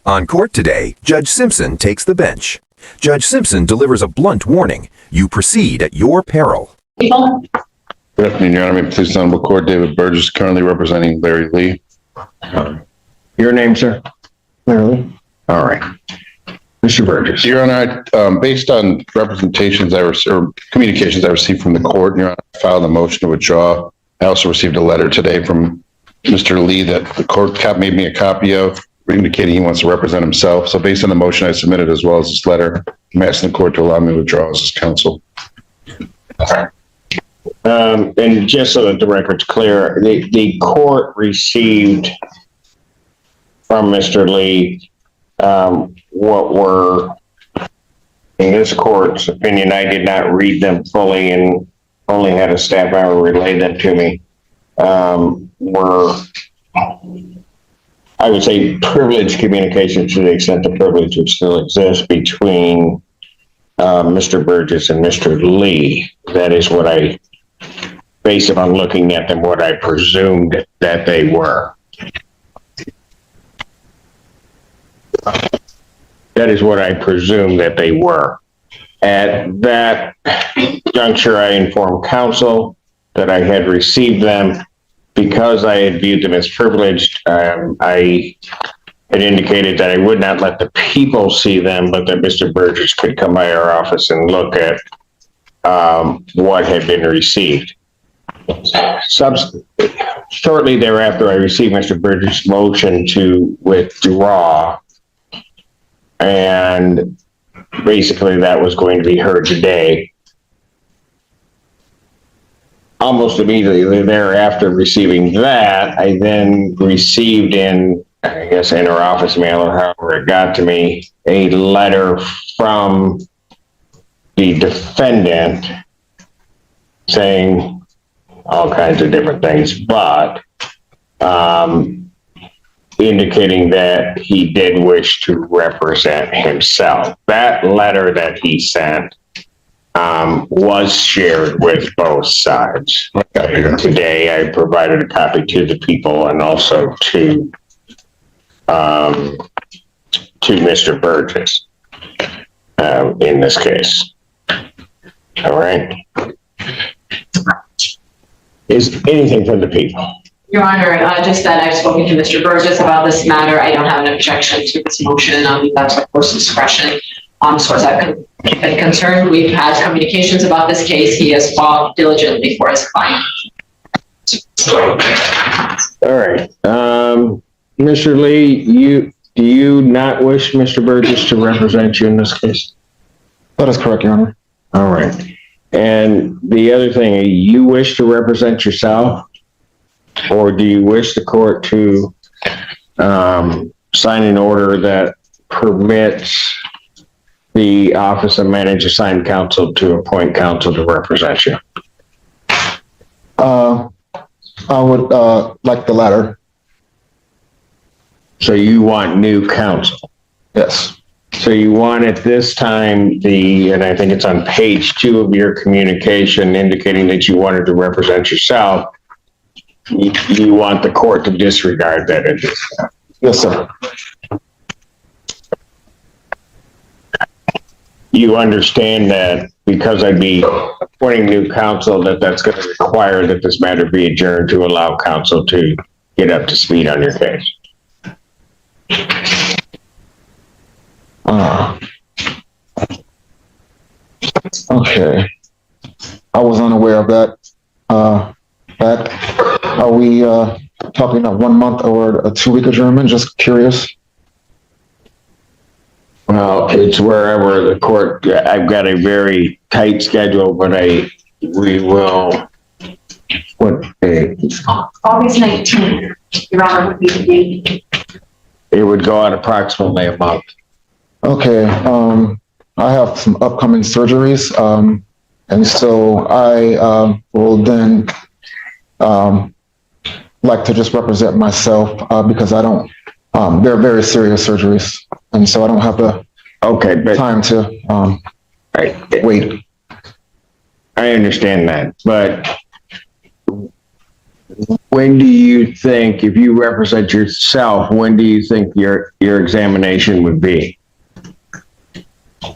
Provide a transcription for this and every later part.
On court today, Judge Simpson takes the bench. Judge Simpson delivers a blunt warning. You proceed at your peril. Good afternoon, Your Honor. May it please the Honorable Court, David Burgess, currently representing Larry Lee. Your name, sir? Larry Lee. All right. Mr. Burgess. Your Honor, based on representations or communications I received from the court, Your Honor, I filed a motion to withdraw. I also received a letter today from Mr. Lee that the court made me a copy of, indicating he wants to represent himself. So based on the motion I submitted as well as this letter, I'm asking the court to allow me to withdraw as his counsel. And just so that the record's clear, the court received from Mr. Lee what were, in this court's opinion, I did not read them fully and only had a staff member relay them to me, were, I would say, privileged communication to the extent the privilege would still exist between Mr. Burgess and Mr. Lee. That is what I, based upon looking at them, what I presumed that they were. That is what I presumed that they were. At that juncture, I informed counsel that I had received them. Because I had viewed them as privileged, I had indicated that I would not let the people see them, but that Mr. Burgess could come by our office and look at what had been received. Shortly thereafter, I received Mr. Burgess' motion to withdraw, and basically that was going to be heard today. Almost immediately thereafter receiving that, I then received in our office mail or however it got to me, a letter from the defendant saying all kinds of different things, but indicating that he did wish to represent himself. That letter that he sent was shared with both sides. Today, I provided a copy to the people and also to Mr. Burgess in this case. All right. Is anything from the people? Your Honor, just that I've spoken to Mr. Burgess about this matter. I don't have an objection to this motion. That's of course discretion. As far as I've been concerned, we've had communications about this case. He has fought diligently for his client. All right. Mr. Lee, do you not wish Mr. Burgess to represent you in this case? That is correct, Your Honor. All right. And the other thing, you wish to represent yourself, or do you wish the court to sign an order that permits the Office of Manager Assigned Counsel to appoint counsel to represent you? I would like the latter. So you want new counsel? Yes. So you want at this time and I think it's on page 2 of your communication indicating that you wanted to represent yourself. You want the court to disregard that at this time? Yes, sir. You understand that because I'd be appointing new counsel, that's going to require that this matter be adjourned to allow counsel to get up to speed on your case. Okay. I was unaware of that. Are we talking a 1 month or a 2 week adjournment? Just curious. Well, it's wherever the court. I've got a very tight schedule, but we will. What day? August 19th, Your Honor, would be the date. It would go out approximately a month. Okay. I have some upcoming surgeries, and so I will then like to just represent myself because I don't. They're very serious surgeries, and so I don't have the time to wait. I understand that, but when do you think, if you represent yourself, when do you think your examination would be?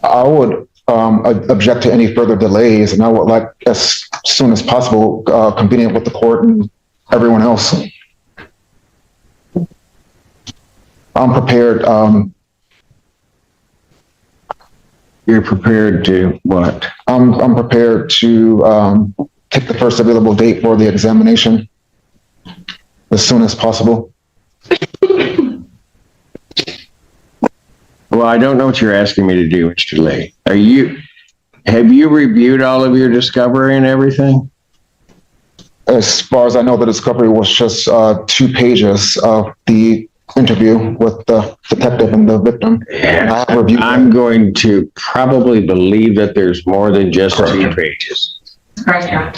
I would object to any further delays, and I would like as soon as possible convenient with the court and everyone else. I'm prepared. You're prepared to what? I'm prepared to take the first available date for the examination as soon as possible. Well, I don't know what you're asking me to do, Mr. Lee. Have you reviewed all of your discovery and everything? As far as I know, the discovery was just 2 pages of the interview with the detective and the victim. I have reviewed I'm going to probably believe that there's more than just 2 pages. Correct, yeah.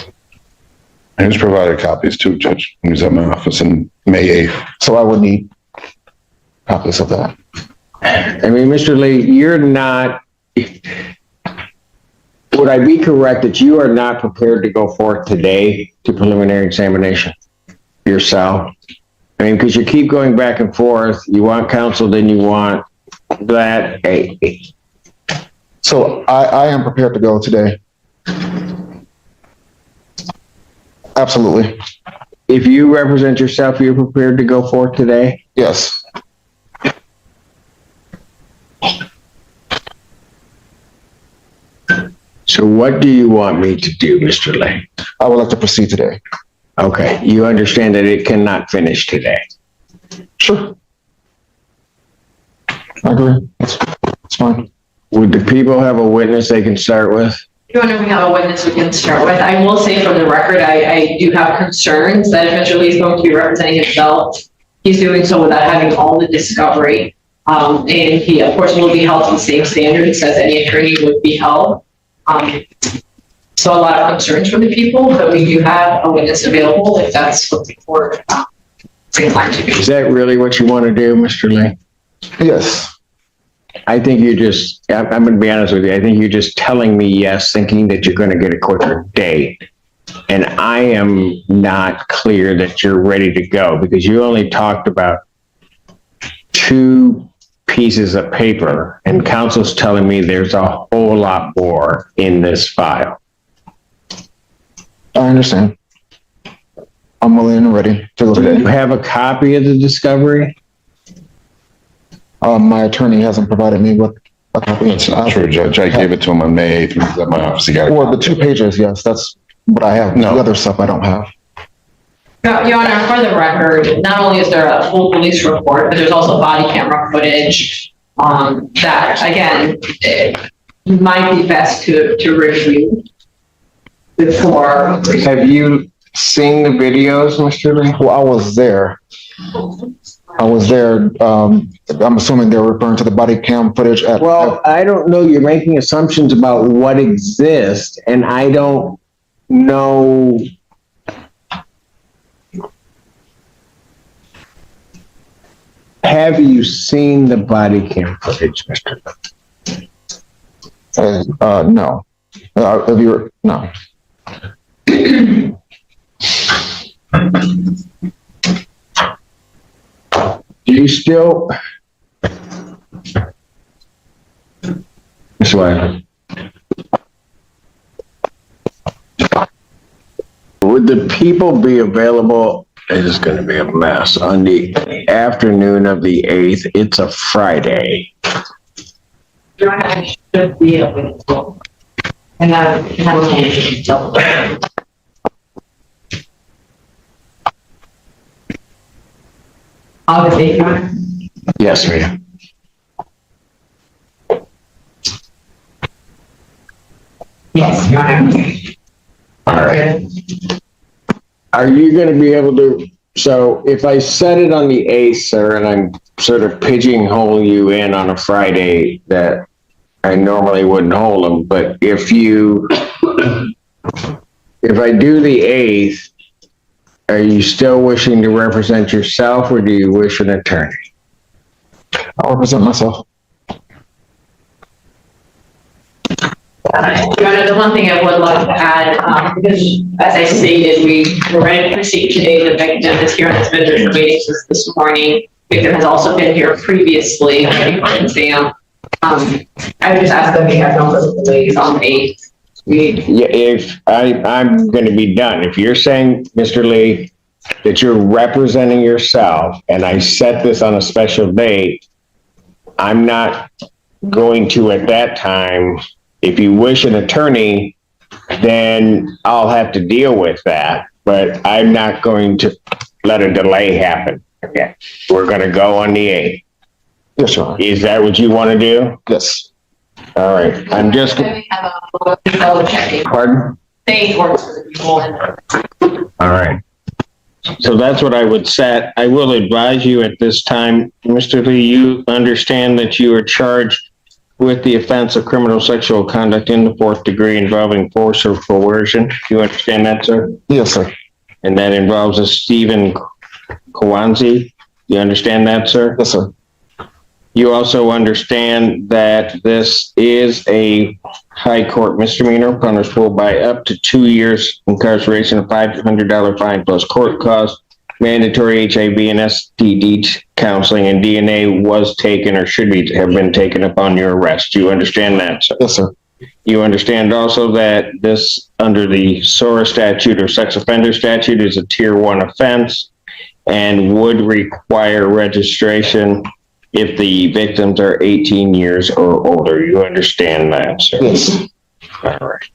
I just provided copies too, Judge. He was at my office on May 8th. so I would need copies of that. I mean, Mr. Lee, you're not, would I be correct that you are not prepared to go forth today to preliminary examination yourself? I mean, because you keep going back and forth, you want counsel, then you want that. So I am prepared to go today. Absolutely. If you represent yourself, you're prepared to go forth today? Yes. So what do you want me to do, Mr. Lee? I would like to proceed today. Okay, you understand that it cannot finish today. Sure. I agree. It's fine. Would the people have a witness they can start with? Your Honor, we have a witness we can start with. I will say for the record, I do have concerns that if Mr. Lee is going to be representing himself, he's doing so without having all the discovery. And he, of course, will be held to the same standards as any attorney would be held. So a lot of concerns for the people, but we do have a witness available if that's what the court is inclined to do. Is that really what you want to do, Mr. Lee? Yes. I think you're just, I'm going to be honest with you, I think you're just telling me yes, thinking that you're going to get a quicker date. And I am not clear that you're ready to go because you only talked about 2 pieces of paper and counsel's telling me there's a whole lot more in this file. I understand. I'm willing and ready to go Do you today. have a copy of the discovery? My attorney hasn't provided me with a copy. That's not true, Judge. I gave it to him on May 8th. He was at my office. He got a Well, the copy. 2 pages, yes, that's what I have. No. The other stuff I don't have. Now, Your Honor, for the record, not only is there a full police report, but there's also body camera footage that, again, it might be best to review before. Have you seen the videos, Mr. Lee? Well, I was there. I'm assuming they're referring to the body cam footage at. Well, I don't know. You're making assumptions about what exists, and I don't know. Have you seen the body cam footage, Mr. Lee? No. Have you, no. Do you still? Ms. Wagner. Would the people be available? It is going to be a mess on the afternoon of the 8th. It's a Friday. Your Honor, I should be available. And I have double. August 8th, Your Honor. Yes, ma'am. Yes, Your Honor. All right. Are you going to be able to, so if I set it on the 8th, sir, and I'm sort of pigeonhole you in on a Friday that I normally wouldn't hold them, but if I do the 8th, are you still wishing to represent yourself or do you wish an attorney? I'll represent myself. Your Honor, the one thing I would like to add, because as I stated, we're ready to proceed today. The victim is here and has been waiting since this morning. Victim has also been here previously waiting for an exam. I would just ask that we have no further delays on the Yeah, if I'm going to be done, if you're saying, Mr. Lee, that you're representing yourself and I set this on a special date, I'm not going to at that time, if you wish an attorney, then I'll have to deal with that, but I'm not going to let a delay happen. Okay. We're going to go on the 8th. Yes, Your Honor. Is that what you want to do? Yes. All right. I'm just, we have a double checking. pardon? They work for the people and All right. So that's what I would set. I will advise you at this time, Mr. Lee, you understand that you are charged with the offense of criminal sexual conduct in the 4th degree involving force or coercion. Do you understand that, sir? Yes, sir. And that involves a Stephen Kwanzi. You understand that, sir? Yes, sir. You also understand that this is a high court misdemeanor punishable by up to 2 years incarceration, a $500 fine plus court costs, mandatory HIV and STD counseling, and DNA was taken or should have been taken upon your arrest. Do you understand that, sir? Yes, sir. You understand also that this, under the SORA statute or sex offender statute, is a tier 1 offense and would require registration if the victims are 18 years or older. You understand that, sir? Yes. All right.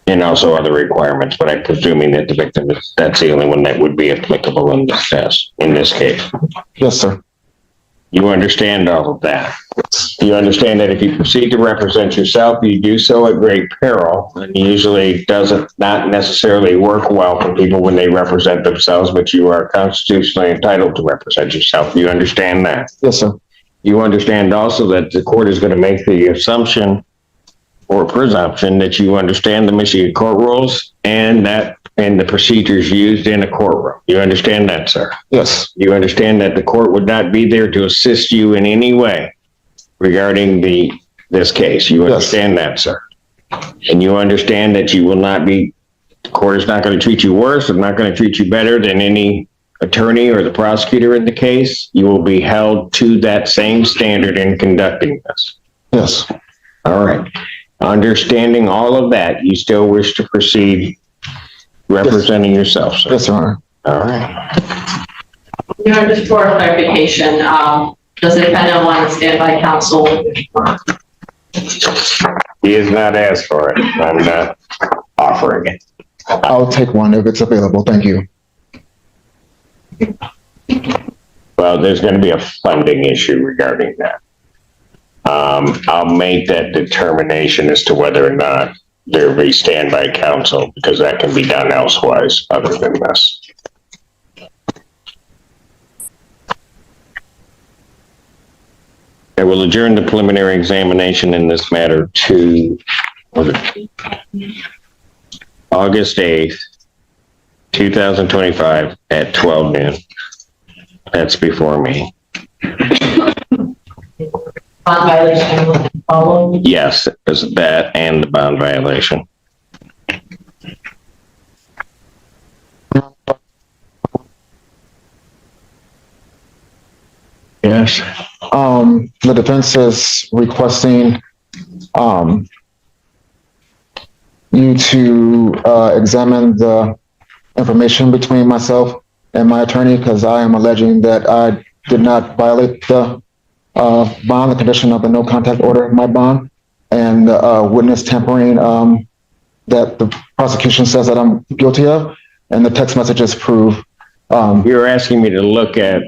And also other requirements, but I'm presuming that the victim that's the only one that would be applicable in this test, in this case. Yes, sir. You understand all of that. You understand that if you proceed to represent yourself, you do so at great peril, and usually doesn't not necessarily work well for people when they represent themselves, but you are constitutionally entitled to represent yourself. You understand that? Yes, sir. You understand also that the court is going to make the assumption or presumption that you understand the Michigan court rules and the procedures used in a courtroom. You understand that, sir? Yes. You understand that the court would not be there to assist you in any way regarding this case. You understand that, sir? And you understand that you will not be, the court is not going to treat you worse, it's not going to treat you better than any attorney or the prosecutor in the case. You will be held to that same standard in conducting this. Yes. All right. Understanding all of that, you still wish to proceed representing yourself, sir? Yes, Your Honor. All right. Your Honor, just for clarification, does the defendant want to stand by counsel? He has not asked for it. I'm not offering it. I'll take one if it's available. Thank you. Well, there's going to be a funding issue regarding that. I'll make that determination as to whether or not there be standby counsel, because that can be done elsewise other than this. I will adjourn the preliminary examination in this matter to August 8th, 2025 at 12 noon. That's before me. Bond violation will follow. Yes, there's that and the bond violation. Yes. The defense is requesting, you to, examine the information between myself and my attorney, because I am alleging that I did not violate the, bond, the condition of the no contact order of my bond, and, witness tampering, that the prosecution says that I'm guilty of, and the text messages prove, You're asking me to look at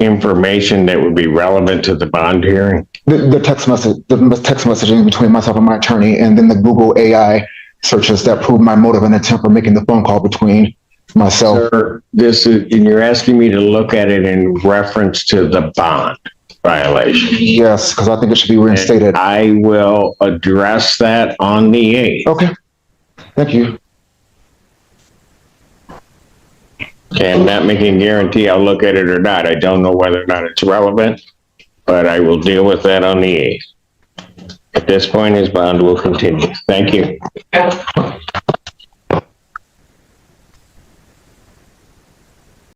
information that would be relevant to the bond hearing? the text messaging between myself and my attorney, and then the Google AI searches that prove my motive and intent for making the phone call between myself. Sir, and you're asking me to look at it in reference to the bond violation. Yes, because I think it should be reinstated. I will address that on the 8th. Okay. Thank you. And not making a guarantee I'll look at it or not. I don't know whether or not it's relevant, but I will deal with that on the 8th. At this point, his bond will continue. Thank you.